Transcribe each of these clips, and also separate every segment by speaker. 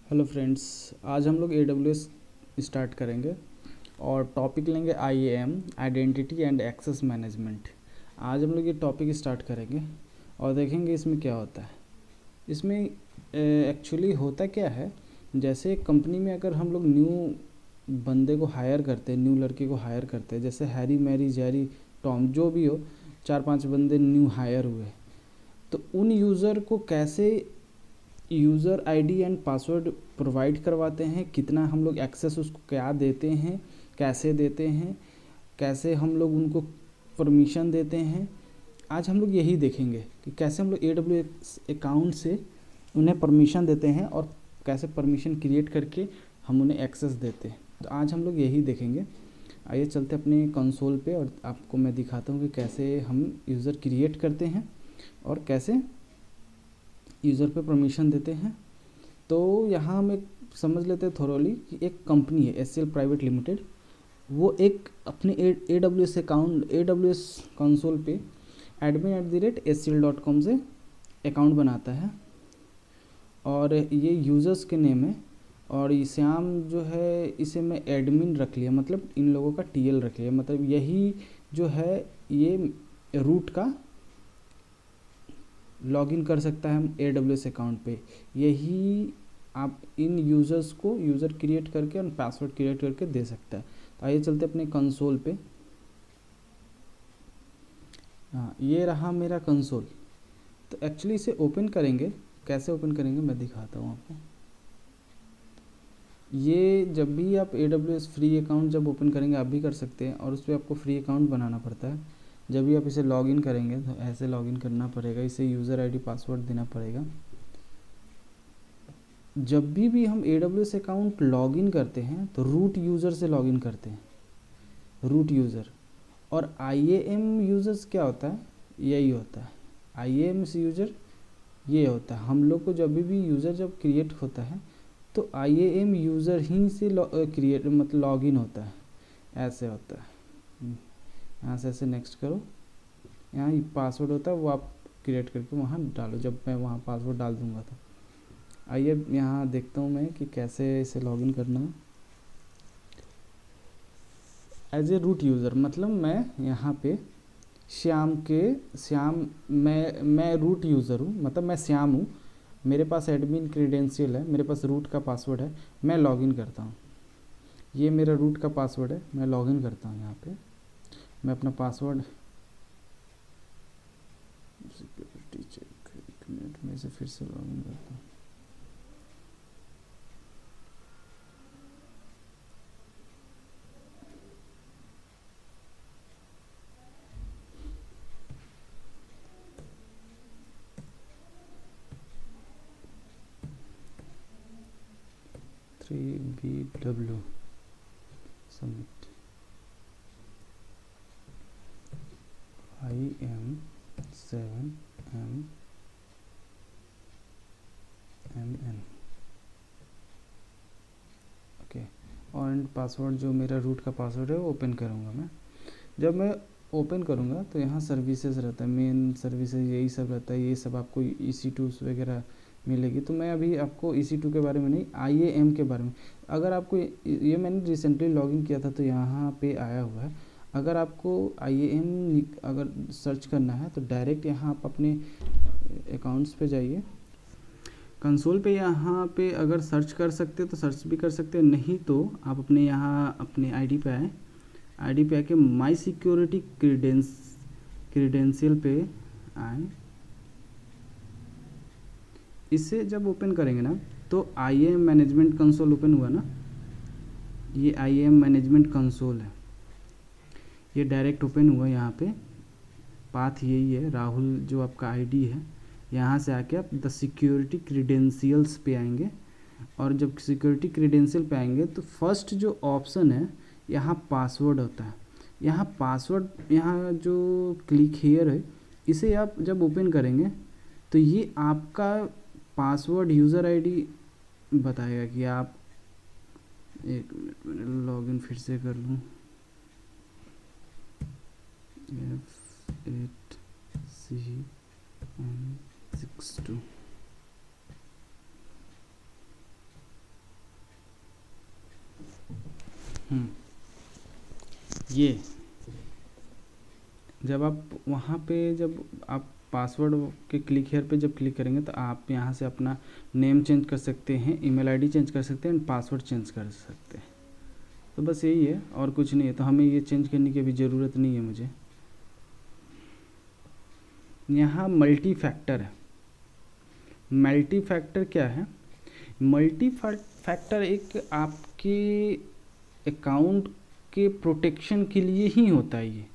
Speaker 1: Hello friends, आज हम लोग AWS स्टार्ट करेंगे और टॉपिक लेंगे IAM identity and access management. आज हम लोग ये टॉपिक स्टार्ट करेंगे और देखेंगे इसमें क्या होता है। इसमें एक्चुअली होता क्या है, जैसे कंपनी में अगर हम लोग न्यू बंदे को हायर करते हैं, न्यू लड़के को हायर करते हैं, जैसे हैरी, मैरी, जेरी, टॉम, जो भी हो, 4-5 बंदे न्यू हायर हुए, तो उन यूज़र को कैसे user ID and password provide करवाते हैं, कितना हम लोग एक्सेस उसको क्या देते हैं, कैसे देते हैं, कैसे हम लोग उनको परमिशन देते हैं। आज हम लोग यही देखेंगे कि कैसे हम लोग AWS अकाउंट से उन्हें परमिशन देते हैं और कैसे परमिशन क्रिएट करके हम उन्हें एक्सेस देते हैं। तो आज हम लोग यही देखेंगे। आइए चलते अपने कंसोल पे और आपको मैं दिखाता हूँ कि कैसे हम यूज़र क्रिएट करते हैं और कैसे यूज़र पे परमिशन देते हैं। तो यहाँ हम एक समझ लेते हैं थोरोली कि एक कंपनी है HCL प्राइवेट लिमिटेड, वो एक अपने AWS अकाउंट AWS कंसोल पे admin@hcl.com से अकाउंट बनाता है और ये यूज़र्स के नेम है। और ये श्याम जो है, इसे मैं एडमिन रख लिया, मतलब इन लोगों का TL रख लिया, मतलब यही जो है ये रूट का लॉगिन कर सकता है हम AWS अकाउंट पे। यही आप इन यूज़र्स को यूज़र क्रिएट करके और पासवर्ड क्रिएट करके दे सकता है। तो आइए चलते अपने कंसोल पे। हाँ, ये रहा मेरा कंसोल। तो एक्चुअली इसे ओपन करेंगे, कैसे ओपन करेंगे मैं दिखाता हूँ आपको। ये जब भी आप AWS फ्री अकाउंट जब ओपन करेंगे, आप भी कर सकते हैं, और उस पर आपको फ्री अकाउंट बनाना पड़ता है। जब भी आप इसे लॉगिन करेंगे तो ऐसे लॉगिन करना पड़ेगा, इसे यूज़र आईडी पासवर्ड देना पड़ेगा। जब भी हम AWS अकाउंट लॉगिन करते हैं तो रूट यूज़र से लॉगिन करते हैं, रूट यूज़र। और IAM यूज़र्स क्या होता है, यही होता है। IAM से यूज़र ये होता है। हम लोग को जब भी यूज़र जब क्रिएट होता है तो IAM यूज़र ही से क्रिएट मतलब लॉगिन होता है, ऐसे होता है। यहाँ से ऐसे नेक्स्ट करो, यहाँ पासवर्ड होता है, वो आप क्रिएट करके वहाँ डालो। जब मैं वहाँ पासवर्ड डाल दूँगा तो आइए यहाँ देखता हूँ मैं कि कैसे इसे लॉगिन करना है। एज ए रूट यूज़र मतलब मैं यहाँ पे श्याम मैं रूट यूज़र हूँ, मतलब मैं श्याम हूँ, मेरे पास एडमिन क्रीडेंशियल है, मेरे पास रूट का पासवर्ड है, मैं लॉगिन करता हूँ। ये मेरा रूट का पासवर्ड है, मैं लॉगिन करता हूँ। यहाँ पे मैं अपना पासवर्ड सिक्योरिटी चेक, 1 मिनट में से फिर से लॉगिन करता हूँ। BW submit IM7MN okay. और पासवर्ड जो मेरा रूट का पासवर्ड है वो ओपन करूँगा मैं। जब मैं ओपन करूँगा तो यहाँ सर्विसेज रहता है, मेन सर्विसेज यही सब रहता है, ये सब आपको EC2 वगैरह मिलेगी। तो मैं अभी आपको EC2 के बारे में नहीं, IAM के बारे में। अगर आपको ये मैंने रिसेंटली लॉगिन किया था तो यहाँ पे आया हुआ है। अगर आपको IAM अगर सर्च करना है तो डायरेक्ट यहाँ आप अपने अकाउंट्स पे जाइए, कंसोल पे, यहाँ पे अगर सर्च कर सकते तो सर्च भी कर सकते हैं, नहीं तो आप अपने यहाँ अपने आईडी पे आए, आईडी पे आके माई सिक्योरिटी क्रीडेंशियल पे आए। इसे जब ओपन करेंगे ना तो IAM मैनेजमेंट कंसोल ओपन हुआ ना, ये IAM मैनेजमेंट कंसोल है, ये डायरेक्ट ओपन हुआ। यहाँ पे पाथ यही है, राहुल जो आपका आईडी है। यहाँ से आके आप द सिक्योरिटी क्रीडेंशियल्स पे आएंगे, और जब सिक्योरिटी क्रीडेंशियल पे आएंगे तो फर्स्ट जो ऑप्शन है यहाँ पासवर्ड होता है। यहाँ पासवर्ड, यहाँ जो क्लिक हियर है, इसे आप जब ओपन करेंगे तो ये आपका पासवर्ड यूज़र आईडी बताएगा कि आप, एक मिनट मैंने लॉगिन फिर से कर लूँ, F8CM62 ये जब आप वहाँ पे जब आप पासवर्ड के क्लिक हेयर पे जब क्लिक करेंगे तो आप यहाँ से अपना नेम चेंज कर सकते हैं, ईमेल आईडी चेंज कर सकते हैं, पासवर्ड चेंज कर सकते हैं। तो बस यही है और कुछ नहीं है। तो हमें ये चेंज करने की अभी ज़रूरत नहीं है मुझे। यहाँ मल्टी फैक्टर है। मल्टी फैक्टर क्या है? मल्टी फैक्टर एक आपके अकाउंट के प्रोटेक्शन के लिए ही होता है।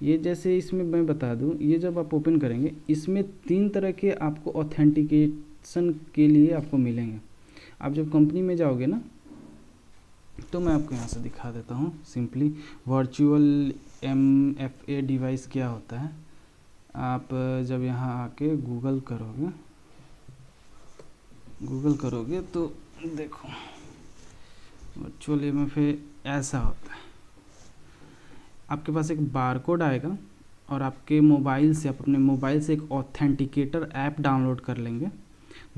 Speaker 1: ये जैसे इसमें मैं बता दूं, ये जब आप ओपन करेंगे इसमें 3 तरह के आपको ऑथेंटिकेशन के लिए आपको मिलेंगे। आप जब कंपनी में जाओगे ना, तो मैं आपको यहाँ से दिखा देता हूँ सिंपली वर्चुअल MFA डिवाइस क्या होता है। आप जब यहाँ आके गूगल करोगे तो देखो वर्चुअल MFA ऐसा होता है। आपके पास एक बारकोड आएगा और आपके मोबाइल से, आप अपने मोबाइल से एक ऑथेंटिकेटर ऐप डाउनलोड कर लेंगे।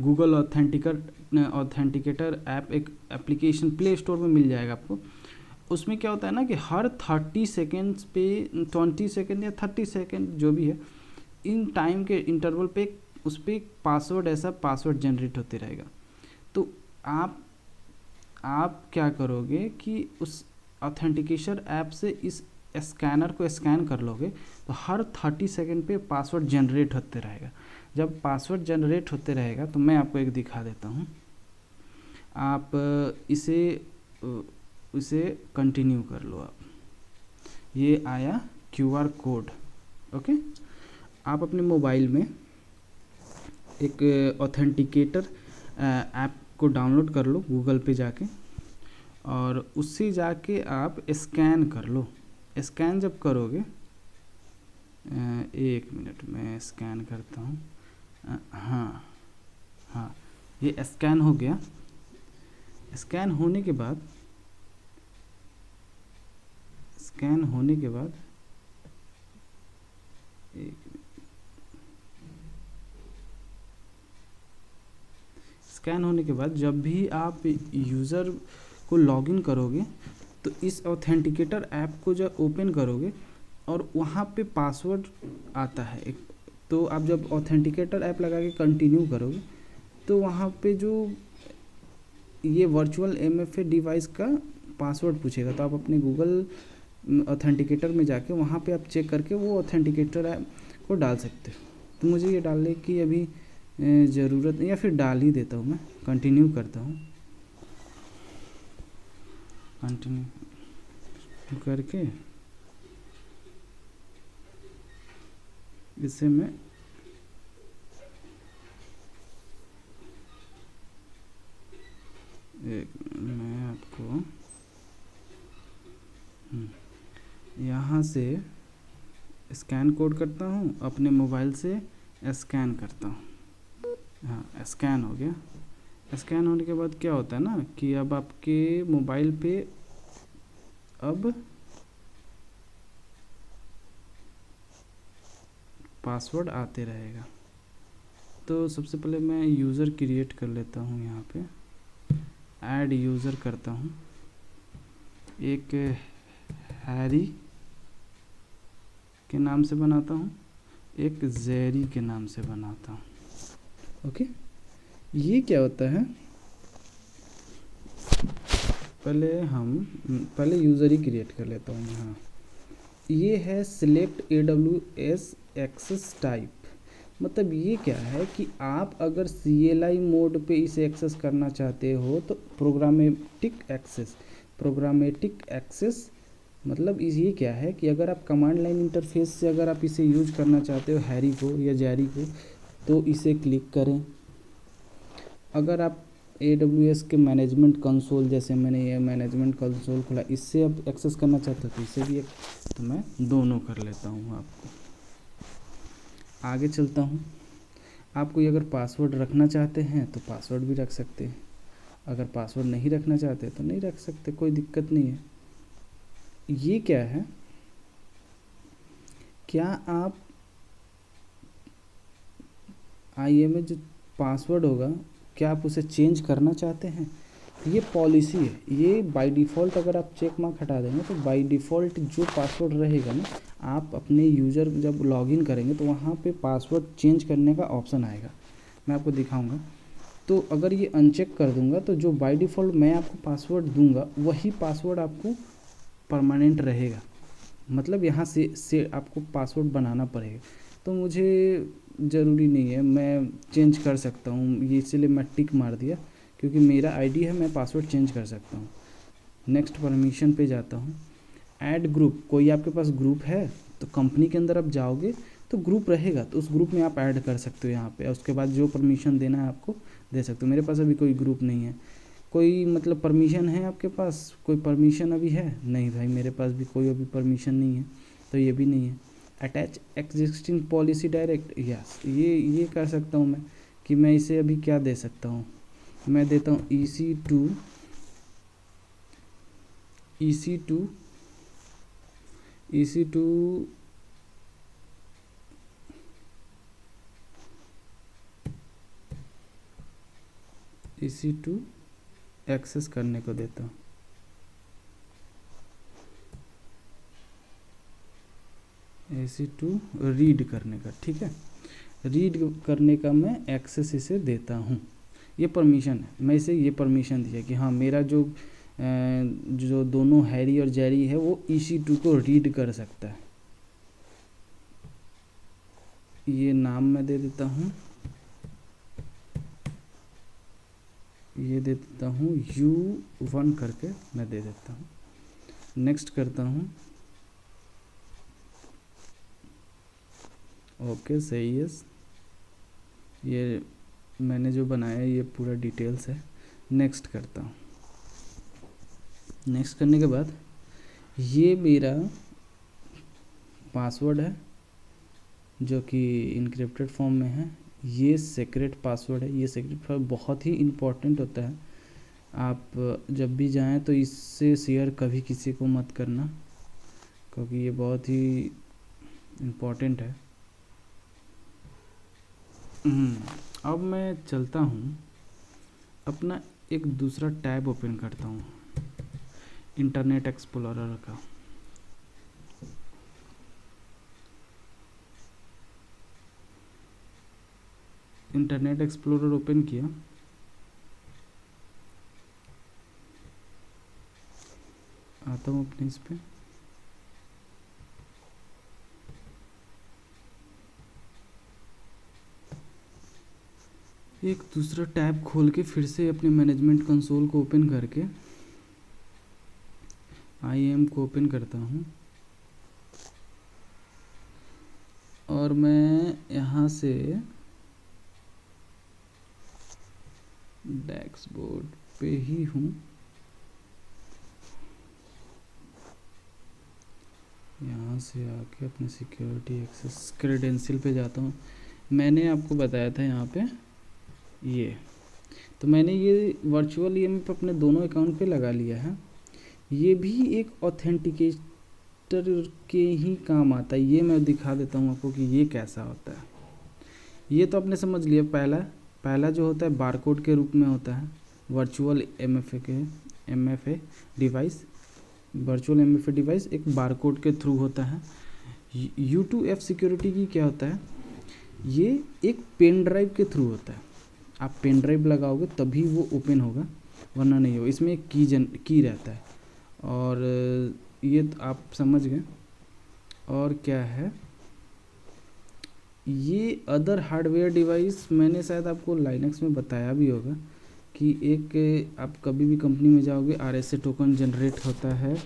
Speaker 1: गूगल ऑथेंटिकेटर ऐप एक एप्लीकेशन प्ले स्टोर में मिल जाएगा आपको। उसमें क्या होता है ना कि हर 30 सेकेंड्स पे 20 सेकेंड या 30 सेकेंड जो भी है, इन टाइम के इंटरवल पे उस पर पासवर्ड, ऐसा पासवर्ड जनरेट होते रहेगा। तो आप क्या करोगे कि उस ऑथेंटिकेशन ऐप से इस स्कैनर को स्कैन कर लोगे तो हर 30 सेकेंड पे पासवर्ड जनरेट होते रहेगा। जब पासवर्ड जनरेट होते रहेगा तो मैं आपको एक दिखा देता हूँ। आप इसे कंटिन्यू कर लो। आप ये आया QR कोड। ओके, आप अपने मोबाइल में एक ऑथेंटिकेटर ऐप को डाउनलोड कर लो गूगल पे जाके, और उससे जाके आप स्कैन कर लो। स्कैन जब करोगे, 1 मिनट में स्कैन करता हूँ। हाँ, ये स्कैन हो गया। स्कैन होने के बाद जब भी आप यूज़र को लॉगिन करोगे तो इस ऑथेंटिकेटर ऐप को जब ओपन करोगे और वहाँ पे पासवर्ड आता है एक, तो आप जब ऑथेंटिकेटर ऐप लगा के कंटिन्यू करोगे तो वहाँ पे जो ये वर्चुअल MFA डिवाइस का पासवर्ड पूछेगा। तो आप अपने गूगल ऑथेंटिकेटर में जाके वहाँ पे आप चेक करके वो ऑथेंटिकेटर ऐप को डाल सकते हो। तो मुझे ये डालने की अभी ज़रूरत नहीं, या फिर डाल ही देता हूँ। मैं कंटिन्यू करता हूँ। कंटिन्यू करके इसे मैं आपको यहाँ से स्कैन कोड करता हूँ, अपने मोबाइल से स्कैन करता हूँ। हाँ, स्कैन हो गया। स्कैन होने के बाद क्या होता है ना कि अब आपके मोबाइल पे अब पासवर्ड आते रहेगा। तो सबसे पहले मैं यूज़र क्रिएट कर लेता हूँ। यहाँ पे ऐड यूज़र करता हूँ, एक हैरी के नाम से बनाता हूँ, एक जेरी के नाम से बनाता हूँ। ओके, ये क्या होता है, पहले यूज़र ही क्रिएट कर लेता हूँ। यहाँ ये है सिलेक्ट AWS एक्सेस टाइप। मतलब ये क्या है कि आप अगर CLI मोड पे इसे एक्सेस करना चाहते हो तो प्रोग्रामेटिक एक्सेस मतलब ये क्या है कि अगर आप कमांड लाइन इंटरफेस से अगर आप इसे यूज करना चाहते हो हैरी को या जेरी को, तो इसे क्लिक करें। अगर आप AWS के मैनेजमेंट कंसोल, जैसे मैंने ये मैनेजमेंट कंसोल खोला, इससे आप एक्सेस करना चाहते हो तो इसे भी तो मैं दोनों कर लेता हूँ। आपको आगे चलता हूँ। आप कोई अगर पासवर्ड रखना चाहते हैं तो पासवर्ड भी रख सकते हैं, अगर पासवर्ड नहीं रखना चाहते तो नहीं रख सकते, कोई दिक्कत नहीं है। ये क्या है, क्या आप IAMA जो पासवर्ड होगा क्या आप उसे चेंज करना चाहते हैं? ये पॉलिसी है, ये बाय डिफ़ॉल्ट अगर आप चेक मार्क हटा देंगे तो बाय डिफ़ॉल्ट जो पासवर्ड रहेगा ना, आप अपने यूज़र जब लॉगिन करेंगे तो वहाँ पे पासवर्ड चेंज करने का ऑप्शन आएगा, मैं आपको दिखाऊंगा। तो अगर ये अनचेक कर दूंगा तो जो बाय डिफ़ॉल्ट मैं आपको पासवर्ड दूंगा वही पासवर्ड आपको परमानेंट रहेगा, मतलब यहाँ से आपको पासवर्ड बनाना पड़ेगा। तो मुझे ज़रूरी नहीं है, मैं चेंज कर सकता हूँ, ये इसलिए मैं टिक मार दिया क्योंकि मेरा आईडी है, मैं पासवर्ड चेंज कर सकता हूँ। नेक्स्ट परमिशन पे जाता हूँ। ऐड ग्रुप, कोई आपके पास ग्रुप है तो कंपनी के अंदर आप जाओगे तो ग्रुप रहेगा, तो उस ग्रुप में आप ऐड कर सकते हो यहाँ पे। उसके बाद जो परमिशन देना है आपको दे सकते हो। मेरे पास अभी कोई ग्रुप नहीं है। कोई मतलब परमिशन है आपके पास, कोई परमिशन अभी है? नहीं भाई, मेरे पास भी कोई अभी परमिशन नहीं है, तो ये भी नहीं है। Attach existing policy direct, yes ये कर सकता हूँ मैं कि मैं इसे अभी क्या दे सकता हूँ, मैं देता हूँ EC2 एक्सेस करने को देता हूँ। EC2 रीड करने का, ठीक है, रीड करने का मैं एक्सेस इसे देता हूँ। ये परमिशन है, मैं इसे ये परमिशन दिया कि हाँ मेरा जो दोनों हैरी और जेरी है वो EC2 को रीड कर सकता है। ये नाम मैं दे देता हूँ, ये दे देता हूँ U1 करके मैं दे देता हूँ। नेक्स्ट करता हूँ, ओके सही है, ये मैंने जो बनाया है ये पूरा डिटेल्स है। नेक्स्ट करता हूँ। नेक्स्ट करने के बाद ये मेरा पासवर्ड है जो कि इनक्रिप्टेड फॉर्म में है, ये सीक्रेट पासवर्ड है। ये सीक्रेट पासवर्ड बहुत ही इम्पोर्टेंट होता है, आप जब भी जाएं तो इससे शेयर कभी किसी को मत करना क्योंकि ये बहुत ही इम्पोर्टेंट है। अब मैं चलता हूँ, अपना एक दूसरा टैब ओपन करता हूँ इंटरनेट एक्सप्लोरर का। इंटरनेट एक्सप्लोरर ओपन किया, आता हूँ अपने इस पे। एक दूसरा टैब खोल के फिर से अपने मैनेजमेंट कंसोल को ओपन करके IAM को ओपन करता हूँ और मैं यहाँ से डैशबोर्ड पे ही हूँ, यहाँ से आके अपने सिक्योरिटी एक्सेस क्रेडेंशियल पे जाता हूँ। मैंने आपको बताया था यहाँ पे ये, तो मैंने ये वर्चुअल EMF अपने दोनों अकाउंट पे लगा लिया है। ये भी एक ऑथेंटिकेटर के ही काम आता है। ये मैं दिखा देता हूँ आपको कि ये कैसा होता है। ये तो आपने समझ लिया, पहला जो होता है बारकोड के रूप में होता है, virtual MFA device. Virtual MFA device एक बारकोड के थ्रू होता है। U2F सिक्योरिटी की क्या होता है, ये एक पेन ड्राइव के थ्रू होता है। आप पेन ड्राइव लगाओगे तभी वो ओपन होगा, वरना नहीं होगा। इसमें एक की रहता है, और ये आप समझ गए। और क्या है, ये अदर हार्डवेयर डिवाइस मैंने शायद आपको लाइनक्स में बताया भी होगा कि एक आप कभी भी कंपनी में जाओगे RSA टोकन जनरेट होता है,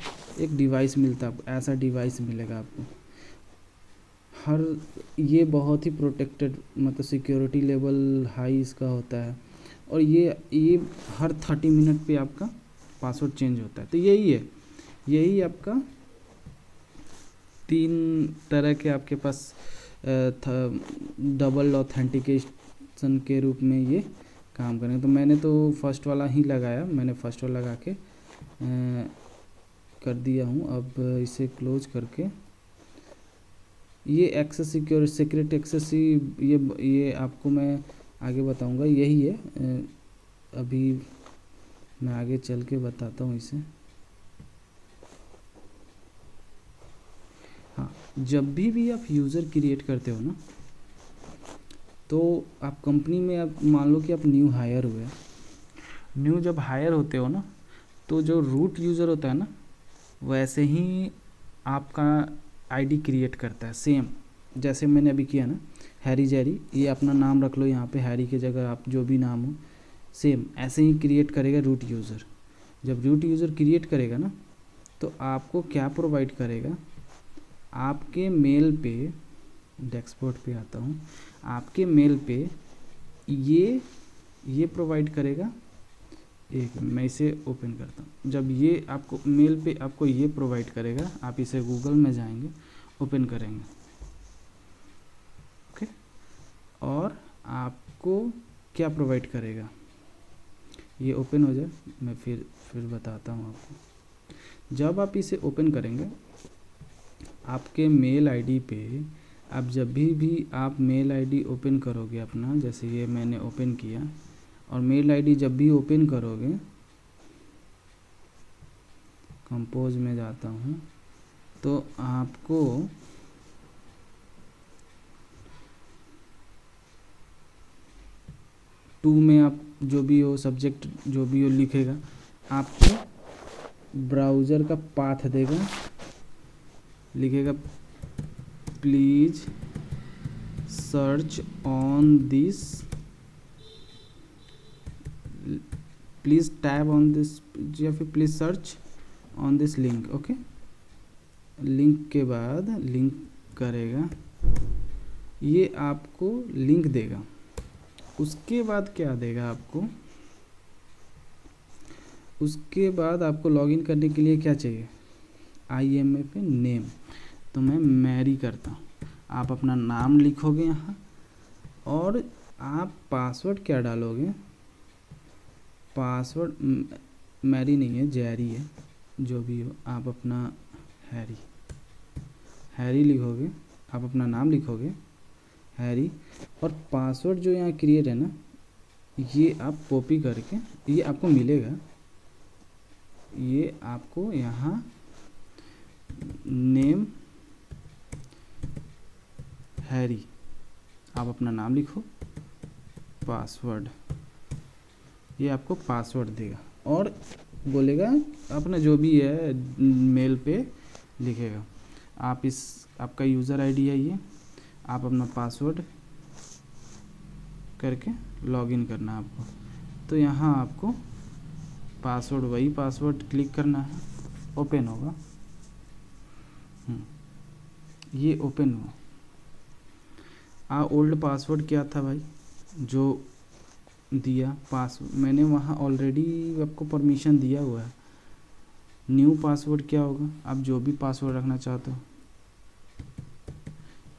Speaker 1: एक डिवाइस मिलता है, ऐसा डिवाइस मिलेगा आपको हर। ये बहुत ही प्रोटेक्टेड, मतलब सिक्योरिटी लेवल हाई इसका होता है, और ये हर 30 मिनट पे आपका पासवर्ड चेंज होता है। तो यही आपका 3 तरह के आपके पास डबल ऑथेंटिकेशन के रूप में ये काम करेंगे। तो मैंने तो फर्स्ट वाला ही लगाया, मैंने फर्स्ट वाला लगा के कर दिया हूँ। अब इसे क्लोज करके ये एक्सेस सिक्योर सीक्रेट एक्सेस ये आपको मैं आगे बताऊंगा। यही है, अभी मैं आगे चल के बताता हूँ इसे। हाँ, जब भी आप यूज़र क्रिएट करते हो ना, तो आप कंपनी में, आप मान लो कि आप न्यू हायर हुए, न्यू जब हायर होते हो ना, तो जो रूट यूज़र होता है ना, वैसे ही आपका आईडी क्रिएट करता है, सेम जैसे मैंने अभी किया ना, हैरी जैरी, ये अपना नाम रख लो यहाँ पे, हैरी की जगह आप जो भी नाम हो, सेम ऐसे ही क्रिएट करेगा रूट यूज़र। जब रूट यूज़र क्रिएट करेगा ना, तो आपको क्या प्रोवाइड करेगा, आपके मेल पे, डैशबोर्ड पे आता हूँ, आपके मेल पे ये प्रोवाइड करेगा। एक मैं इसे ओपन करता हूँ। जब ये आपको मेल पे आपको ये प्रोवाइड करेगा, आप इसे गूगल में जाएंगे, ओपन करेंगे, ओके, और आपको क्या प्रोवाइड करेगा, ये ओपन हो जाए, मैं फिर बताता हूँ आपको। जब आप इसे ओपन करेंगे, आपके मेल आईडी पे, आप जब भी आप मेल आईडी ओपन करोगे अपना, जैसे ये मैंने ओपन किया, और मेल आईडी जब भी ओपन करोगे, कंपोज में जाता हूँ, तो आपको टू में आप जो भी हो, सब्जेक्ट जो भी हो लिखेगा, आपको ब्राउज़र का पाथ देगा, लिखेगा please search on this, please tab on this, या फिर please search on this link, okay. Link के बाद लिंक करेगा, ये आपको लिंक देगा। उसके बाद क्या देगा आपको, उसके बाद आपको लॉगिन करने के लिए क्या चाहिए, IMAP नेम, तो मैं मैरी करता हूँ। आप अपना नाम लिखोगे यहाँ, और आप पासवर्ड क्या डालोगे, पासवर्ड मैरी नहीं है, जैरी है, जो भी हो, आप अपना हैरी लिखोगे, आप अपना नाम लिखोगे हैरी, और पासवर्ड जो यहाँ क्रिएट है ना, ये आप कॉपी करके, ये आपको मिलेगा, ये आपको यहाँ नेम हैरी, आप अपना नाम लिखो, पासवर्ड, ये आपको पासवर्ड देगा, और बोलेगा अपना जो भी है मेल पे लिखेगा। आप आपका यूज़र आईडी है ये, आप अपना पासवर्ड करके लॉगिन करना है आपको। तो यहाँ आपको पासवर्ड, वही पासवर्ड क्लिक करना है, ओपन होगा, ये ओपन हुआ। ओल्ड पासवर्ड क्या था भाई, जो दिया मैंने वहाँ ऑलरेडी आपको परमिशन दिया हुआ है। न्यू पासवर्ड क्या होगा, आप जो भी पासवर्ड रखना चाहते हो,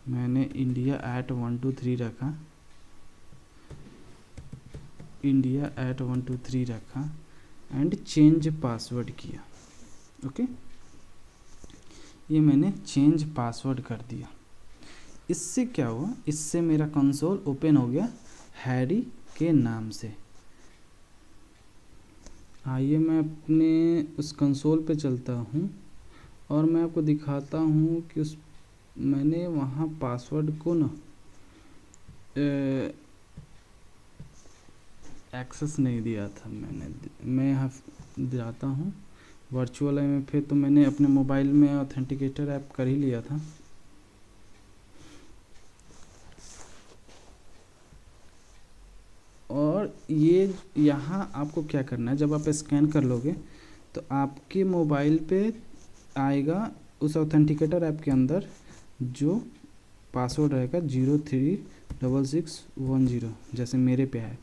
Speaker 1: मैंने India@123 रखा, India@123 रखा, एंड चेंज पासवर्ड किया, ओके। ये मैंने चेंज पासवर्ड कर दिया। इससे क्या हुआ, इससे मेरा कंसोल ओपन हो गया हैरी के नाम से। आइए मैं अपने उस कंसोल पे चलता हूँ, और मैं आपको दिखाता हूँ कि मैंने वहाँ पासवर्ड को ना एक्सेस नहीं दिया था। मैं यहाँ जाता हूँ वर्चुअल IMAP, तो मैंने अपने मोबाइल में ऑथेंटिकेटर ऐप कर ही लिया था। और ये यहाँ आपको क्या करना है, जब आप स्कैन कर लोगे तो आपके मोबाइल पे आएगा, उस ऑथेंटिकेटर ऐप के अंदर जो पासवर्ड रहेगा 036610, जैसे मेरे पे है।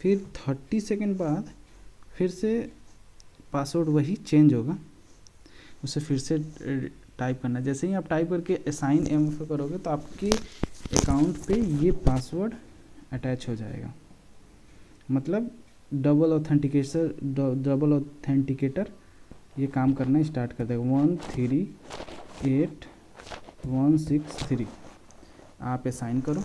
Speaker 1: फिर 30 सेकंड बाद फिर से पासवर्ड वही चेंज होगा, उसे फिर से टाइप करना। जैसे ही आप टाइप करके असाइन MFA करोगे तो आपके अकाउंट पे ये पासवर्ड अटैच हो जाएगा। मतलब डबल ऑथेंटिकेटर ये काम करना स्टार्ट कर देगा। 138163 आप असाइन करो।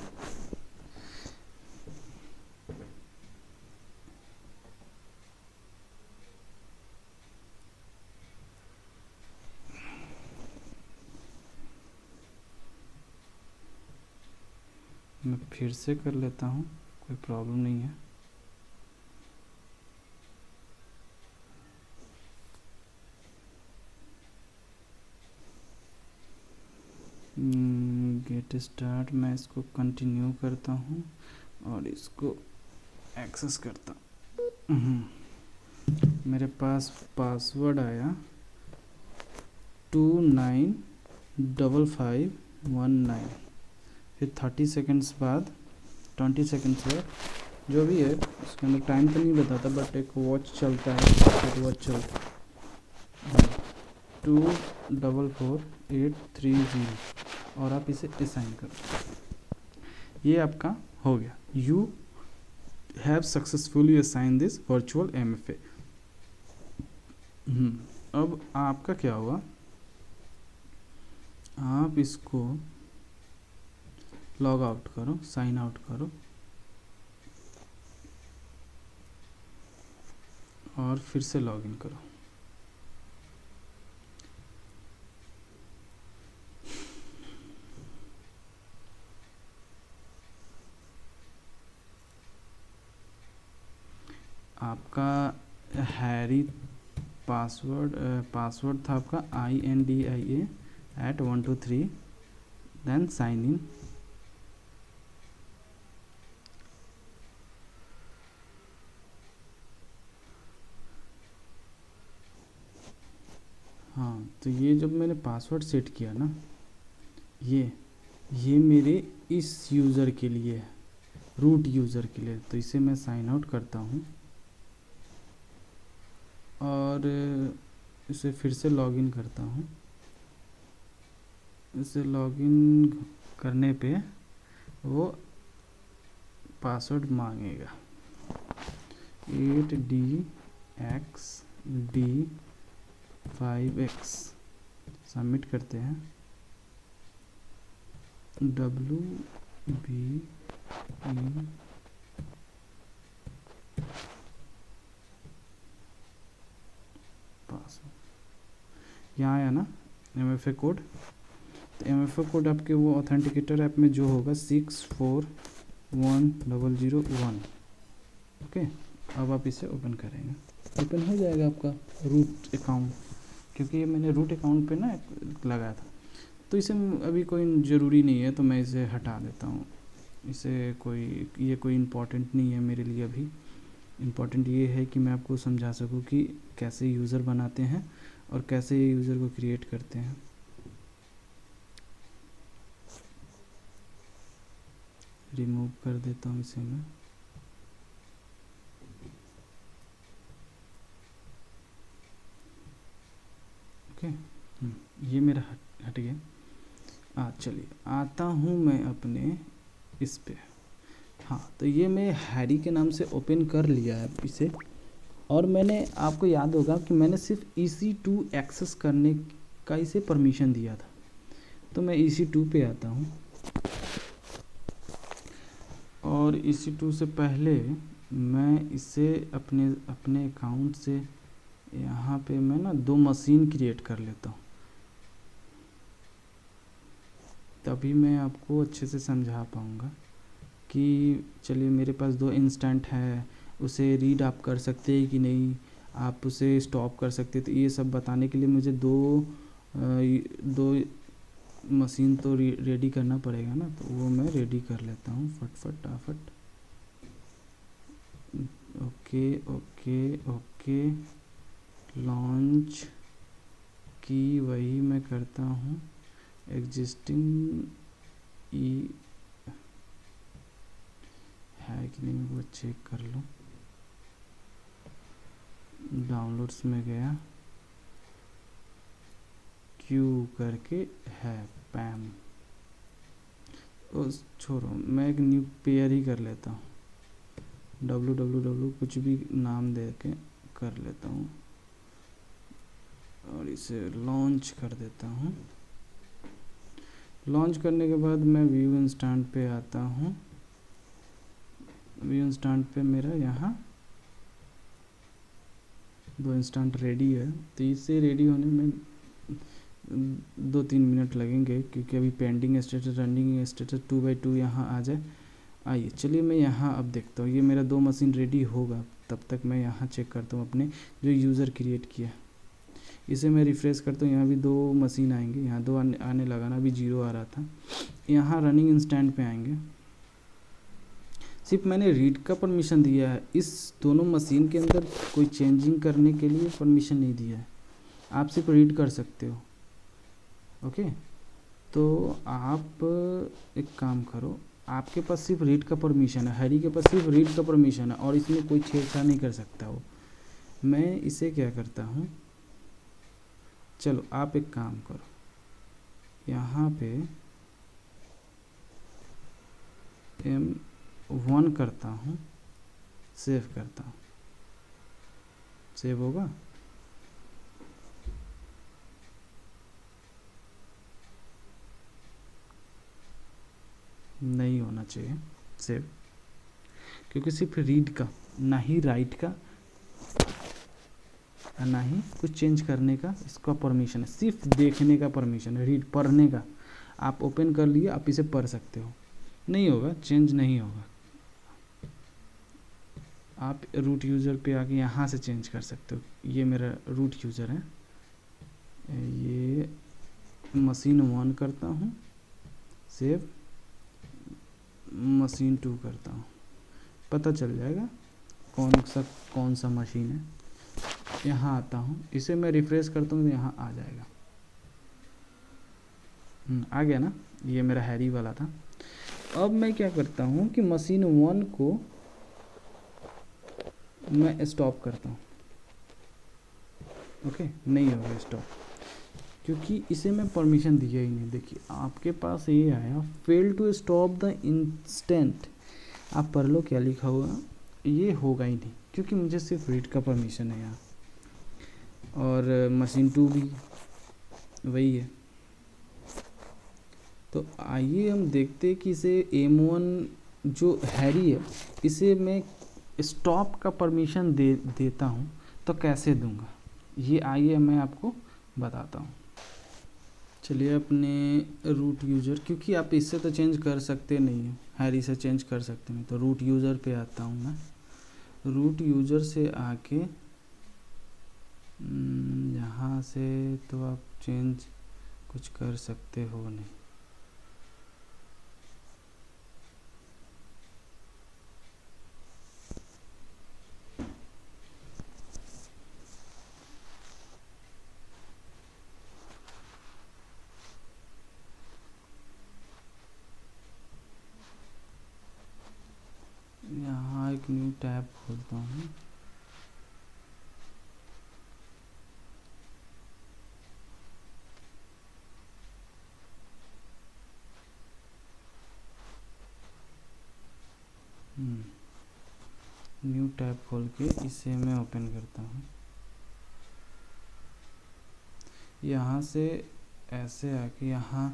Speaker 1: मैं फिर से कर लेता हूँ, कोई प्रॉब्लम नहीं है। गेट स्टार्ट, मैं इसको कंटिन्यू करता हूँ और इसको एक्सेस करता हूँ। मेरे पास पासवर्ड आया 295519। फिर 30 सेकेंड्स बाद 20 सेकेंड्स बाद जो भी है उसके अंदर टाइम तो नहीं बताता, बट एक वॉच चलता है, एक वॉच चलता है 244830 और आप इसे असाइन करो। ये आपका हो गया, you have successfully assign this virtual MFA। अब आपका क्या हुआ, आप इसको लॉग आउट करो, साइन आउट करो और फिर से लॉग इन करो। आपका हैरी पासवर्ड था आपका INDIA@123, देन साइन इन। हाँ, तो ये जब मैंने पासवर्ड सेट किया ना, ये मेरे इस यूज़र के लिए है, रूट यूज़र के लिए। तो इसे मैं साइन आउट करता हूँ और इसे फिर से लॉगिन करता हूँ। इसे लॉगिन करने पे वो पासवर्ड मांगेगा 8DXD5X। सबमिट करते हैं, WBE पासवर्ड। यहाँ आया ना MFA कोड। तो MFA कोड आपके वो ऑथेंटिकेटर ऐप में जो होगा 641001। ओके, अब आप इसे ओपन करेंगे, ओपन हो जाएगा आपका रूट अकाउंट, क्योंकि ये मैंने रूट अकाउंट पे ना लगाया था। तो इसे अभी कोई ज़रूरी नहीं है, तो मैं इसे हटा देता हूँ। इसे ये कोई इम्पोर्टेंट नहीं है मेरे लिए अभी। इम्पोर्टेंट ये है कि मैं आपको समझा सकूँ कि कैसे यूज़र बनाते हैं और कैसे यूज़र को क्रिएट करते हैं। रिमूव कर देता हूँ इसे मैं। ओके, ये मेरा हट गया। चलिए आता हूँ मैं अपने इस पे। हाँ, तो ये मैं हैरी के नाम से ओपन कर लिया है इसे। और मैंने, आपको याद होगा कि मैंने सिर्फ EC2 एक्सेस करने का इसे परमिशन दिया था। तो मैं EC2 पे आता हूँ और EC2 से पहले मैं इसे अपने अकाउंट से यहाँ पे मैं ना 2 मशीन क्रिएट कर लेता हूँ, तभी मैं आपको अच्छे से समझा पाऊँगा कि चलिए मेरे पास 2 इंस्टेंट है, उसे रीड आप कर सकते हैं कि नहीं, आप उसे स्टॉप कर सकते। तो ये सब बताने के लिए मुझे दो मशीन तो रेडी करना पड़ेगा ना, तो वो मैं रेडी कर लेता हूँ फटाफट। ओके, लॉन्च की वही मैं करता हूँ, एग्जिस्टिंग है कि नहीं वो चेक कर लो। डाउनलोड्स में गया, क्यू करके है पैम। उस छोड़ो, मैं एक न्यू पेयर ही कर लेता हूँ, www कुछ भी नाम दे के कर लेता हूँ और इसे लॉन्च कर देता हूँ। लॉन्च करने के बाद मैं व्यू इंस्टेंट पे आता हूँ। व्यू इंस्टेंट पे मेरा यहाँ 2 इंस्टेंट रेडी है। तो इसे रेडी होने में 2-3 मिनट लगेंगे, क्योंकि अभी पेंडिंग स्टेटस, रनिंग स्टेटस 2/2 यहाँ आ जाए आइए चलिए मैं यहाँ अब देखता हूँ, ये मेरा 2 मशीन रेडी होगा, तब तक मैं यहाँ चेक करता हूँ अपने जो यूज़र क्रिएट किया, इसे मैं रिफ़्रेश करता हूँ। यहाँ भी 2 मशीन आएंगे, यहाँ 2 आने लगा ना, अभी 0 आ रहा था। यहाँ रनिंग इंस्टेंट पे आएंगे, सिर्फ मैंने रीड का परमिशन दिया है, इस दोनों मशीन के अंदर कोई चेंजिंग करने के लिए परमिशन नहीं दिया है, आप सिर्फ रीड कर सकते हो। ओके, तो आप एक काम करो, आपके पास सिर्फ रीड का परमिशन है, हैरी के पास सिर्फ रीड का परमिशन है और इसमें कोई छेड़छाड़ नहीं कर सकता वो। मैं इसे क्या करता हूँ, चलो आप एक काम करो, यहाँ पे M1 करता हूँ, सेव करता हूँ, सेव होगा। नहीं होना चाहिए सेव, क्योंकि सिर्फ रीड का, ना ही राइट का, ना ही कुछ चेंज करने का इसका परमिशन है, सिर्फ देखने का परमिशन है, रीड पढ़ने का। आप ओपन कर लिए, आप इसे पढ़ सकते हो, नहीं होगा, चेंज नहीं होगा। आप रूट यूज़र पे आके यहाँ से चेंज कर सकते हो। ये मेरा रूट यूज़र है, ये मशीन 1 करता हूँ, सेव, मशीन 2 करता हूँ, पता चल जाएगा कौन सा मशीन है। यहाँ आता हूँ, इसे मैं रिफ्रेश करता हूँ तो यहाँ आ जाएगा, आ गया ना, ये मेरा हैरी वाला था। अब मैं क्या करता हूँ कि मशीन 1 को मैं स्टॉप करता हूँ। ओके, नहीं होगा स्टॉप, क्योंकि इसे मैं परमिशन दिया ही नहीं। देखिए आपके पास ये आया, fail to stop the instant, आप पढ़ लो क्या लिखा हुआ, ये होगा ही नहीं, क्योंकि मुझे सिर्फ रीड का परमिशन है यहाँ, और मशीन 2 भी वही है। तो आइए हम देखते हैं कि इसे M1 जो हैरी है, इसे मैं स्टॉप का परमिशन देता हूँ तो कैसे दूंगा, ये आइए मैं आपको बताता हूँ। चलिए अपने रूट यूज़र, क्योंकि आप इससे तो चेंज कर सकते नहीं हैं, हैरी से चेंज कर सकते नहीं, तो रूट यूज़र पे आता हूँ मैं। रूट यूज़र से आके यहाँ से तो आप चेंज कुछ कर सकते हो नहीं, यहाँ एक न्यू टैब खोलता हूँ, न्यू टैब खोल के इसे मैं ओपन करता हूँ। यहाँ से ऐसे आके यहाँ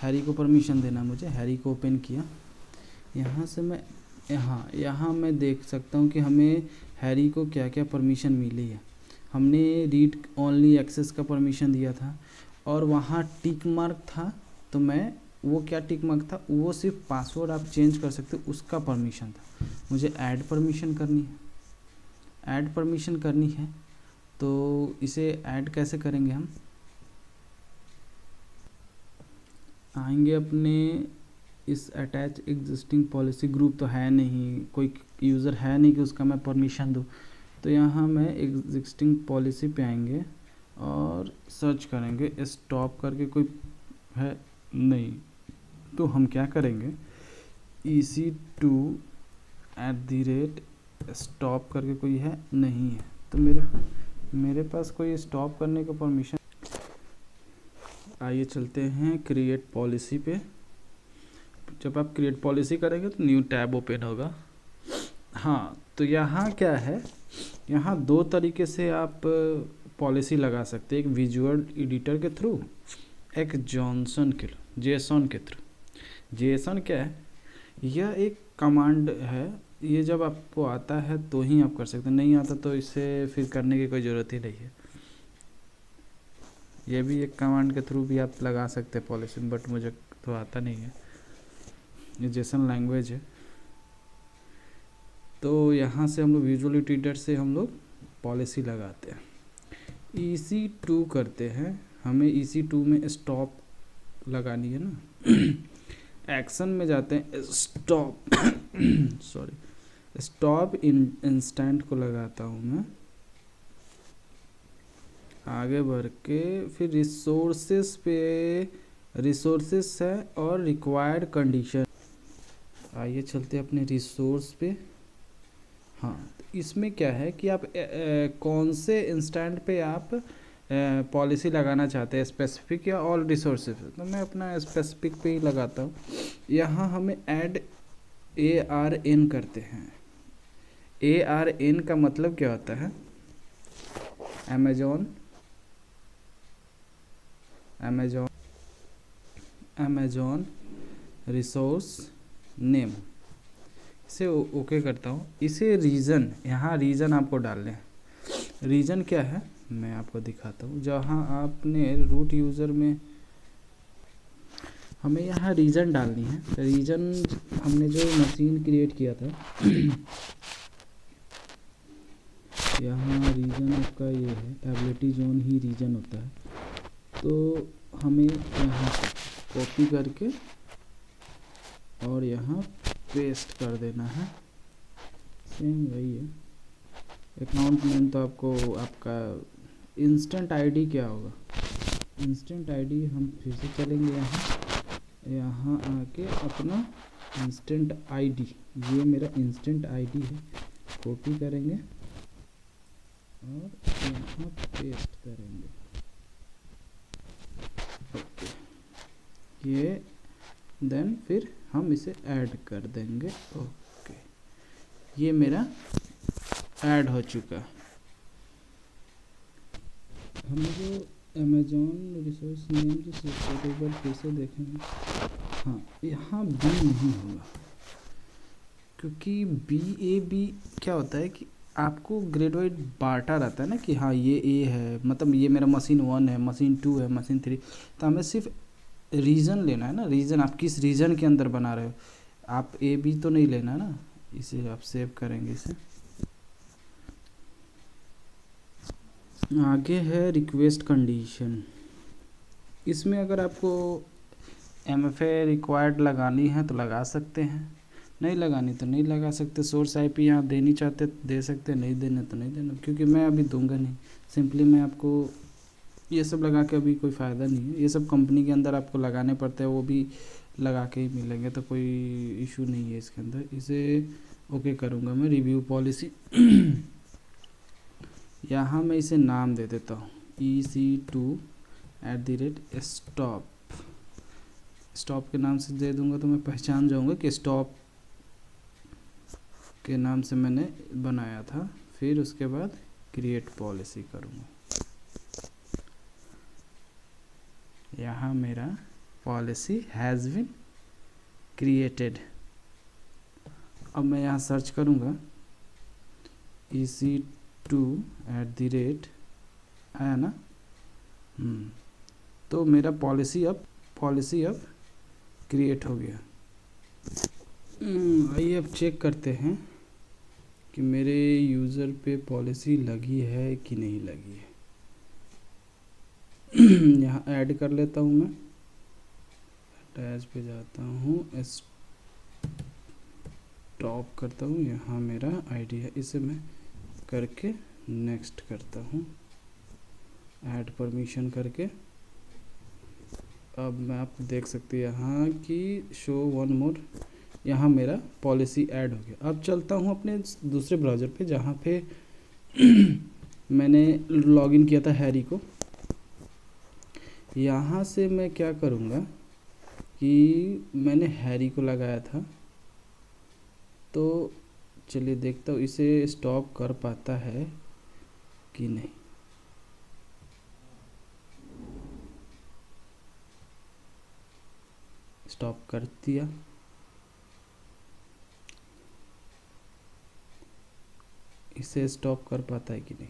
Speaker 1: हैरी को परमिशन देना, मुझे हैरी को ओपन किया, यहाँ से मैं यहाँ मैं देख सकता हूँ कि हमें हैरी को क्या क्या परमिशन मिली है। हमने रीड ओनली एक्सेस का परमिशन दिया था, और वहाँ टिक मार्क था, तो मैं वो क्या टिक मार्क था, वो सिर्फ पासवर्ड आप चेंज कर सकते हो उसका परमिशन था। मुझे ऐड परमिशन करनी है, ऐड परमिशन करनी है, तो इसे ऐड कैसे करेंगे हम, आएंगे अपने इस अटैच एग्जिस्टिंग पॉलिसी, ग्रुप तो है नहीं, कोई यूज़र है नहीं कि उसका मैं परमिशन दूँ, तो यहाँ मैं एग्जिस्टिंग पॉलिसी पे आएंगे और सर्च करेंगे, स्टॉप करके कोई है नहीं, तो हम क्या करेंगे, EC2 स्टॉप करके कोई है नहीं है, तो मेरे पास कोई स्टॉप करने का परमिशन। आइए चलते हैं क्रिएट पॉलिसी पे। जब आप क्रिएट पॉलिसी करेंगे तो न्यू टैब ओपन होगा। हाँ, तो यहाँ क्या है, यहाँ 2 तरीके से आप पॉलिसी लगा सकते हैं, एक विजुअल एडिटर के थ्रू, एक जेसन के थ्रू। जेसन क्या है, यह एक कमांड है, ये जब आपको आता है तो ही आप कर सकते हैं, नहीं आता तो इसे फिर करने की कोई ज़रूरत ही नहीं है। ये भी एक कमांड के थ्रू भी आप लगा सकते हैं पॉलिसी, बट मुझे तो आता नहीं है, ये जेसन लैंग्वेज है। तो यहाँ से हम लोग विजुअल रीडर से हम लोग पॉलिसी लगाते हैं, EC2 करते हैं। हमें EC2 में स्टॉप लगानी है ना। एक्शन में जाते हैं, स्टॉप सॉरी स्टॉप इंस्टेंट को लगाता हूँ मैं। आगे बढ़ के फिर रिसोर्सेस है और रिक्वायर्ड कंडीशन। आइए चलते हैं अपने रिसोर्स पे। हाँ, तो इसमें क्या है कि आप कौन से इंस्टेंट पे आप पॉलिसी लगाना चाहते हैं, स्पेसिफिक या ऑल रिसोर्सेज। तो मैं अपना स्पेसिफिक पे ही लगाता हूँ। यहाँ हमें ऐड ARN करते हैं। ARN का मतलब क्या होता है? अमेजॉन रिसोर्स नेम, इसे ओके करता हूँ। इसे रीज़न, यहाँ रीज़न आपको डालने हैं। रीज़न क्या है मैं आपको दिखाता हूँ। जहाँ आपने रूट यूज़र में हमें यहाँ रीज़न डालनी है। रीज़न हमने जो मशीन क्रिएट किया था यहाँ रीज़न आपका ये है, एबिलिटी जोन ही रीज़न होता है। तो हमें यहाँ से कॉपी करके और यहाँ पेस्ट कर देना है। सेम वही है। अकाउंट नेम तो आपका इंस्टेंट आईडी क्या होगा? इंस्टेंट आईडी हम फिर से चलेंगे यहाँ आके अपना इंस्टेंट आईडी, ये मेरा इंस्टेंट आईडी है, कॉपी करेंगे और यहाँ पेस्ट करेंगे। ओके, ये देन फिर हम इसे ऐड कर देंगे। ओके, ये मेरा ऐड हो चुका। हम जो अमेजॉन रिसोर्स नेम जो सुटेबल फिर से देखेंगे। हाँ, यहाँ बी नहीं होगा क्योंकि BAB क्या होता है कि आपको ग्रेड वाइज बांटा रहता है ना कि हाँ ये A है, मतलब ये मेरा मशीन 1 है, मशीन 2 है, मशीन 3। तो हमें सिर्फ रीजन लेना है ना। रीजन आप किस रीजन के अंदर बना रहे हो, आप AB तो नहीं लेना ना। इसे आप सेव करेंगे। इसे आगे है रिक्वेस्ट कंडीशन। इसमें अगर आपको MFA रिक्वायर्ड लगानी है तो लगा सकते हैं, नहीं लगानी तो नहीं लगा सकते। सोर्स IP यहाँ देनी चाहते दे सकते, नहीं देने तो नहीं देना, क्योंकि मैं अभी दूंगा नहीं। सिंपली मैं आपको ये सब लगा के अभी कोई फ़ायदा नहीं है। ये सब कंपनी के अंदर आपको लगाने पड़ते हैं, वो भी लगा के ही मिलेंगे, तो कोई इशू नहीं है इसके अंदर। इसे ओके करूँगा मैं। रिव्यू पॉलिसी यहाँ मैं इसे नाम दे देता हूँ EC2 स्टॉप के नाम से दे दूंगा तो मैं पहचान जाऊंगा कि स्टॉप के नाम से मैंने बनाया था। फिर उसके बाद क्रिएट पॉलिसी करूँगा। यहाँ मेरा पॉलिसी हैज़ बीन क्रिएटेड। अब मैं यहाँ सर्च करूँगा EC2 आया ना। तो मेरा पॉलिसी अब क्रिएट हो गया। आइए अब चेक करते हैं कि मेरे यूज़र पे पॉलिसी लगी है कि नहीं लगी है। यहाँ ऐड कर लेता हूँ मैं, अटैच पे जाता हूँ, स्टॉप करता हूँ। यहाँ मेरा आईडी है, इसे मैं करके नेक्स्ट करता हूँ, ऐड परमिशन करके। अब मैं आप देख सकते हैं यहाँ कि शो वन मोर, यहाँ मेरा पॉलिसी ऐड हो गया। अब चलता हूँ अपने दूसरे ब्राउज़र पे जहाँ पे मैंने लॉगिन किया था हैरी को। यहाँ से मैं क्या करूँगा कि मैंने हैरी को लगाया था, तो चलिए देखता हूँ इसे स्टॉप कर पाता है कि नहीं। स्टॉप कर दिया। इसे स्टॉप कर पाता है कि नहीं।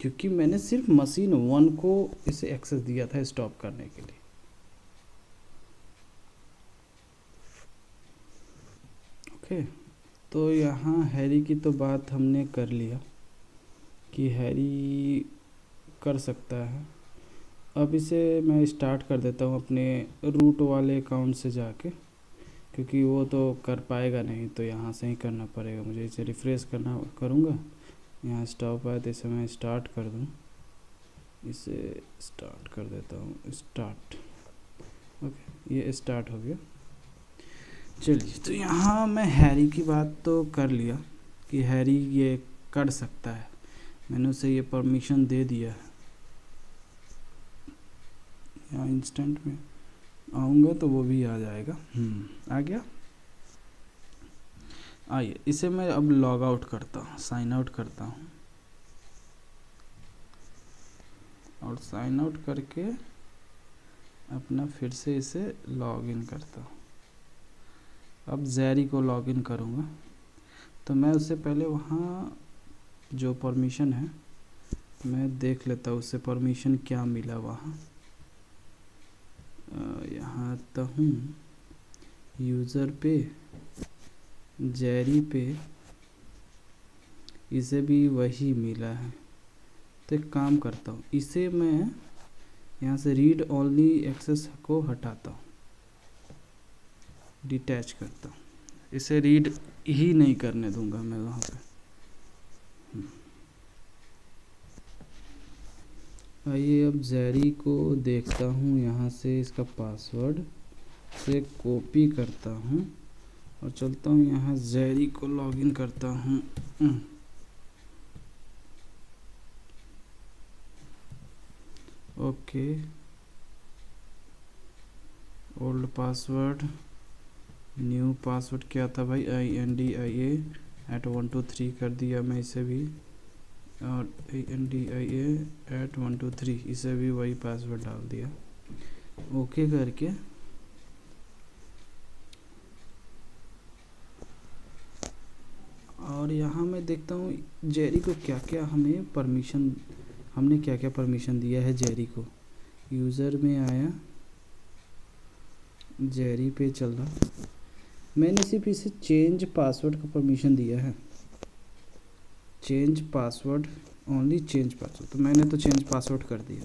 Speaker 1: क्योंकि मैंने सिर्फ मशीन 1 को इसे एक्सेस दिया था स्टॉप करने के लिए। ओके, तो यहाँ हैरी की तो बात हमने कर लिया कि हैरी कर सकता है। अब इसे मैं स्टार्ट कर देता हूँ अपने रूट वाले अकाउंट से जाके, क्योंकि वो तो कर पाएगा नहीं, तो यहाँ से ही करना पड़ेगा मुझे। इसे रिफ़्रेश करूँगा, यहाँ स्टॉप आया तो इसे मैं स्टार्ट कर दूँ। इसे स्टार्ट कर देता हूँ, स्टार्ट। ओके, ये स्टार्ट हो गया। चलिए, तो यहाँ मैं हैरी की बात तो कर लिया कि हैरी ये कर सकता है, मैंने उसे ये परमिशन दे दिया है। यहाँ इंस्टेंट में आऊँगा तो वो भी आ जाएगा। आ गया। आइए, इसे मैं अब लॉग आउट करता हूँ, साइन आउट करता हूँ, और साइन आउट करके अपना फिर से इसे लॉग इन करता हूँ। अब जैरी को लॉग इन करूँगा, तो मैं उससे पहले वहाँ जो परमिशन है मैं देख लेता हूँ, उससे परमिशन क्या मिला वहाँ। यहाँ आता हूँ यूज़र पे, जैरी पे, इसे भी वही मिला है। तो एक काम करता हूँ, इसे मैं यहाँ से रीड ओनली एक्सेस को हटाता हूँ, डिटैच करता हूँ, इसे रीड ही नहीं करने दूंगा मैं वहाँ पे। आइए, अब जैरी को देखता हूँ, यहाँ से इसका पासवर्ड से कॉपी करता हूँ और चलता हूँ यहाँ जैरी को लॉगिन करता हूँ। Okay, old password, new password क्या था भाई, INDIA@123 कर दिया मैं इसे भी, और INDIA@123 इसे भी वही पासवर्ड डाल दिया। ओके करके और यहाँ मैं देखता हूँ जैरी को क्या क्या हमने क्या क्या परमिशन दिया है जैरी को। यूज़र में आया, जैरी पे चल रहा, मैंने सिर्फ इसे चेंज पासवर्ड का परमिशन दिया है, change password, only change password, तो मैंने तो चेंज पासवर्ड कर दिया।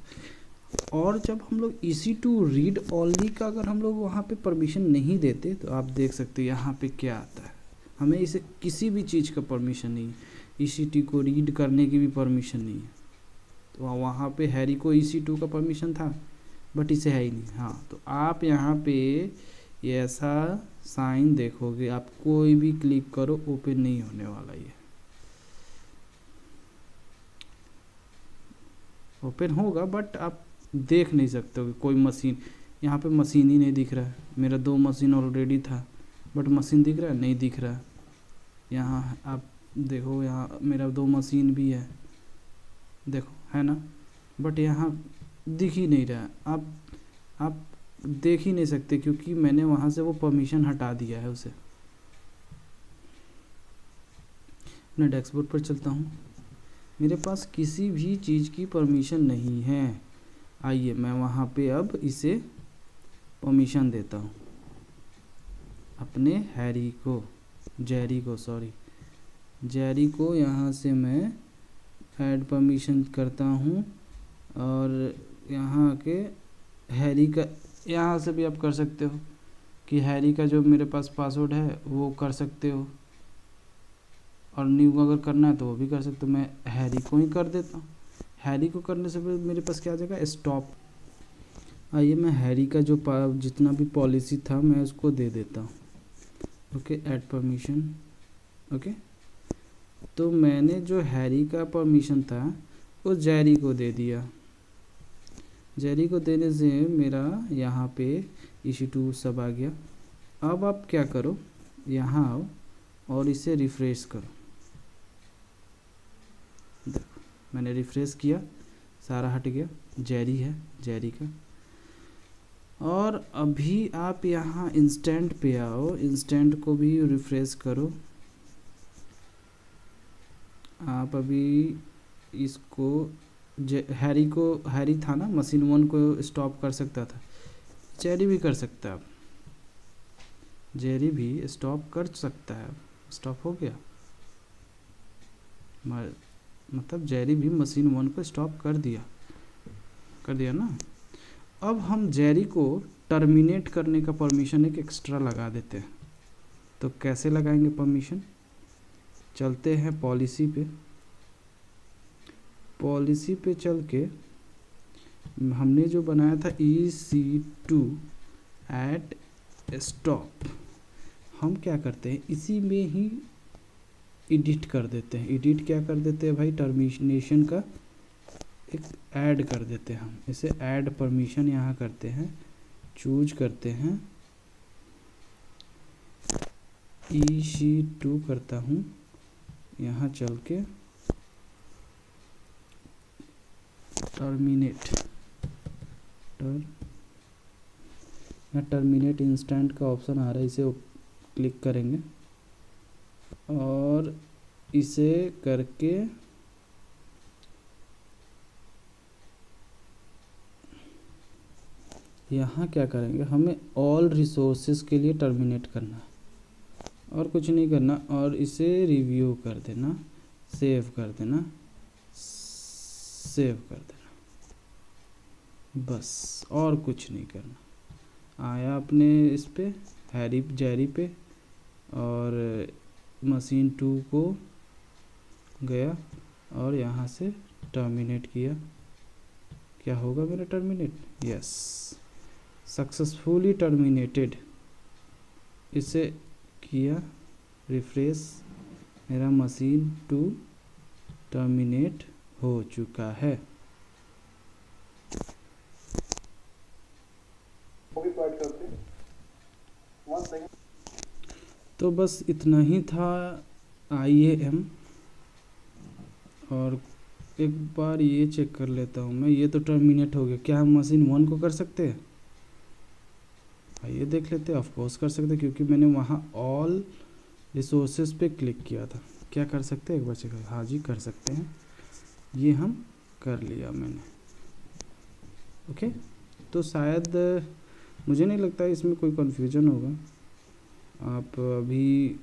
Speaker 1: और जब हम लोग EC2 रीड ओनली का अगर हम लोग वहाँ पे परमिशन नहीं देते तो आप देख सकते हैं यहाँ पे क्या आता है, हमें इसे किसी भी चीज़ का परमिशन नहीं है, EC2 को रीड करने की भी परमिशन नहीं है। तो वहाँ पे हैरी को EC2 का परमिशन था, बट इसे है ही नहीं। हाँ, तो आप यहाँ पे ये ऐसा साइन देखोगे, आप कोई भी क्लिक करो ओपन नहीं होने वाला, ये ओपन होगा बट आप देख नहीं सकते हो कोई मशीन। यहाँ पे मशीन ही नहीं दिख रहा है, मेरा 2 मशीन ऑलरेडी था, बट मशीन दिख रहा है, नहीं दिख रहा है। यहाँ आप देखो, यहाँ मेरा 2 मशीन भी है, देखो है ना, बट यहाँ दिख ही नहीं रहा है। आप देख ही नहीं सकते क्योंकि मैंने वहाँ से वो परमिशन हटा दिया है उसे। मैं डैशबोर्ड पर चलता हूँ, मेरे पास किसी भी चीज़ की परमिशन नहीं है। आइए, मैं वहाँ पे अब इसे परमिशन देता हूँ अपने जैरी को यहाँ से मैं ऐड परमिशन करता हूँ, और यहाँ के हैरी का, यहाँ से भी आप कर सकते हो कि हैरी का जो मेरे पास पासवर्ड है वो कर सकते हो, और न्यू अगर करना है तो वो भी कर सकते हो। मैं हैरी को ही कर देता हूँ। हैरी को करने से पहले मेरे पास क्या आ जाएगा, स्टॉप। आइए, मैं हैरी का जो जितना भी पॉलिसी था मैं उसको दे देता हूँ। Okay, add permission. ओके, तो मैंने जो हैरी का परमिशन था वो जैरी को दे दिया। जैरी को देने से मेरा यहाँ पे EC2 सब आ गया। अब आप क्या करो, यहाँ आओ और इसे रिफ़्रेश करो। देखो, मैंने रिफ़्रेश किया, सारा हट गया, जैरी है, जैरी का। और अभी आप यहाँ इंस्टेंट पे आओ, इंस्टेंट को भी रिफ़्रेश करो। आप अभी इसको हैरी था ना, मशीन 1 को स्टॉप कर सकता था, जेरी भी कर सकता है। अब जेरी भी स्टॉप कर सकता है। स्टॉप हो गया, मतलब जेरी भी मशीन 1 को स्टॉप कर दिया ना। अब हम जेरी को टर्मिनेट करने का परमिशन एक एक्स्ट्रा लगा देते हैं। तो कैसे लगाएंगे परमिशन? चलते हैं पॉलिसी पे चल के हमने जो बनाया था EC2 एट स्टॉप, हम क्या करते हैं इसी में ही एडिट कर देते हैं। एडिट क्या कर देते हैं भाई, टर्मिनेशन का एक ऐड कर देते हैं। हम इसे ऐड परमिशन यहाँ करते हैं, चूज करते हैं EC2 करता हूँ, यहाँ चल के टर्मिनेट इंस्टेंट का ऑप्शन आ रहा है, इसे क्लिक करेंगे और इसे करके यहाँ क्या करेंगे, हमें ऑल रिसोर्सेज के लिए टर्मिनेट करना है और कुछ नहीं करना, और इसे रिव्यू कर देना, सेव कर देना, बस और कुछ नहीं करना। आया अपने इस पे जेरी पे और मशीन 2 को गया और यहाँ से टर्मिनेट किया। क्या होगा मेरा टर्मिनेट? Yes, successfully terminated. इसे किया रिफ्रेश, मेरा मशीन 2 टर्मिनेट हो चुका है। तो बस इतना ही था IAM। और एक बार ये चेक कर लेता हूँ मैं, ये तो टर्मिनेट हो गया। क्या हम मशीन 1 को कर सकते हैं? आइए देख लेते हैं। ऑफकोर्स कर सकते हैं, क्योंकि मैंने वहाँ ऑल रिसोर्सेज पे क्लिक किया था। क्या कर सकते हैं एक बार चेक? हाँ जी कर सकते हैं, ये हम कर लिया मैंने। ओके, तो शायद मुझे नहीं लगता इसमें कोई कन्फ्यूजन होगा। आप अभी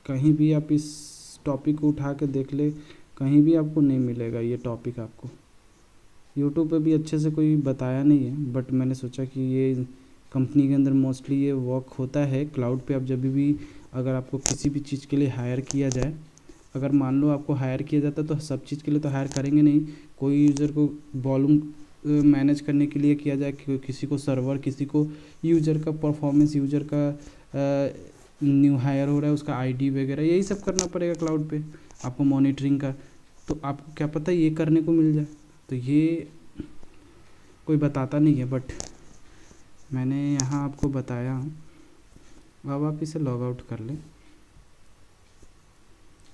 Speaker 1: कहीं भी आप इस टॉपिक को उठा के देख ले, कहीं भी आपको नहीं मिलेगा ये टॉपिक। आपको यूट्यूब पे भी अच्छे से कोई बताया नहीं है, बट मैंने सोचा कि ये कंपनी के अंदर मोस्टली ये वर्क होता है। क्लाउड पे आप जब भी अगर आपको किसी भी चीज़ के लिए हायर किया जाए, अगर मान लो आपको हायर किया जाता है तो सब चीज़ के लिए तो हायर करेंगे नहीं। कोई यूज़र को वॉल्यूम मैनेज करने के लिए किया जाए, किसी को सर्वर, किसी को यूज़र का परफॉर्मेंस, यूज़र का न्यू हायर हो रहा है उसका ID वगैरह, यही सब करना पड़ेगा क्लाउड पे आपको, मॉनिटरिंग का। तो आपको क्या पता ये करने को मिल जाए, तो ये कोई बताता नहीं है, बट मैंने यहाँ आपको बताया। अब आप इसे लॉग आउट कर लें।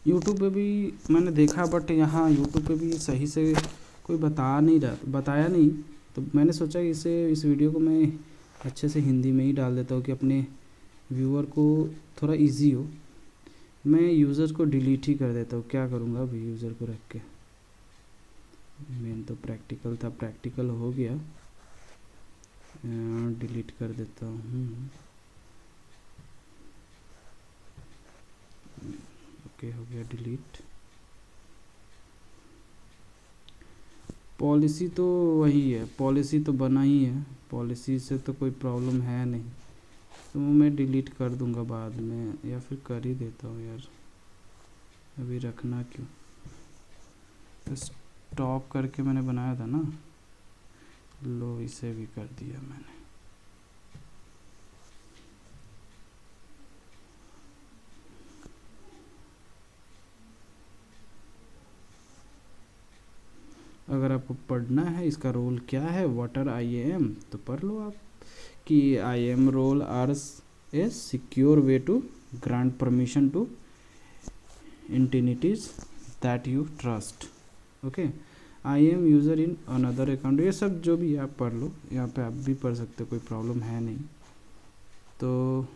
Speaker 1: यूट्यूब पे भी मैंने देखा, बट यहाँ यूट्यूब पे भी सही से कोई बताया नहीं, तो मैंने सोचा इस वीडियो को मैं अच्छे से हिंदी में ही डाल देता हूँ कि अपने व्यूअर को थोड़ा इजी हो। मैं यूज़र को डिलीट ही कर देता हूँ। क्या करूँगा अभी यूज़र को रख के? मेन तो प्रैक्टिकल था, प्रैक्टिकल हो गया, डिलीट कर देता हूँ। ओके, हो गया डिलीट। पॉलिसी तो वही है, पॉलिसी तो बना ही है, पॉलिसी से तो कोई प्रॉब्लम है नहीं, तो मैं डिलीट कर दूंगा बाद में, या फिर कर ही देता हूँ यार, अभी रखना क्यों। तो स्टॉप करके मैंने बनाया था ना, लो इसे भी कर दिया मैंने। अगर आपको पढ़ना है इसका रोल क्या है, व्हाट आर IAM, तो पढ़ लो आप कि IAM role are a secure way to grant permission to entities that you trust. Okay, IAM user in another account, ये सब जो भी आप पढ़ लो, यहाँ पे आप भी पढ़ सकते हो, कोई प्रॉब्लम है नहीं। तो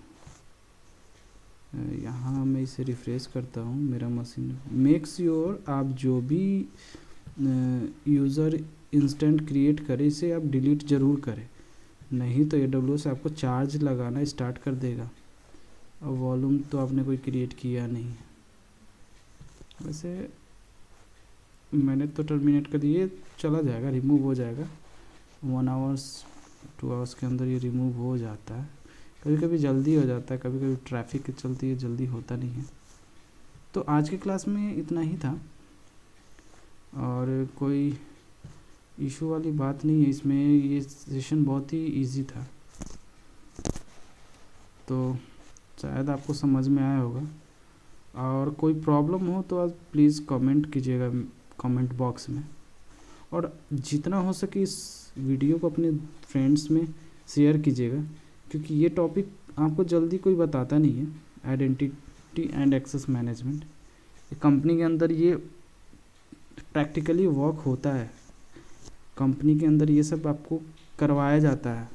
Speaker 1: यहाँ मैं इसे रिफ़्रेश करता हूँ, मेरा मशीन मेक श्योर आप जो भी यूज़र इंस्टेंट क्रिएट करे इसे आप डिलीट ज़रूर करें, नहीं तो AWS आपको चार्ज लगाना स्टार्ट कर देगा। अब वॉल्यूम तो आपने कोई क्रिएट किया नहीं, वैसे मैंने तो टर्मिनेट कर दिए, चला जाएगा, रिमूव हो जाएगा 1 आवर्स 2 आवर्स के अंदर ये रिमूव हो जाता है। कभी कभी जल्दी हो जाता है, कभी कभी ट्रैफिक के चलते ये जल्दी होता नहीं है। तो आज की क्लास में इतना ही था और कोई इशू वाली बात नहीं है इसमें, ये सेशन बहुत ही इजी था, तो शायद आपको समझ में आया होगा। और कोई प्रॉब्लम हो तो आप प्लीज़ कमेंट कीजिएगा कमेंट बॉक्स में, और जितना हो सके इस वीडियो को अपने फ्रेंड्स में शेयर कीजिएगा, क्योंकि ये टॉपिक आपको जल्दी कोई बताता नहीं है। Identity and access management company के अंदर ये प्रैक्टिकली वर्क होता है, कंपनी के अंदर ये सब आपको करवाया जाता है,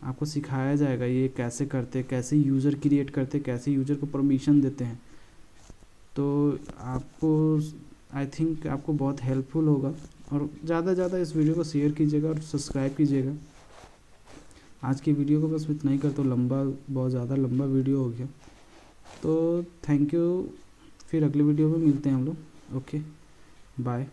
Speaker 1: आपको सिखाया जाएगा ये कैसे करते, कैसे यूज़र क्रिएट करते, कैसे यूज़र को परमिशन देते हैं। तो आपको आई थिंक आपको बहुत हेल्पफुल होगा, और ज़्यादा से ज़्यादा इस वीडियो को शेयर कीजिएगा और सब्सक्राइब कीजिएगा। आज की वीडियो को बस इतना ही कर, तो बहुत ज़्यादा लंबा वीडियो हो गया, तो थैंक यू। फिर अगले वीडियो में मिलते हैं हम लोग। Okay bye.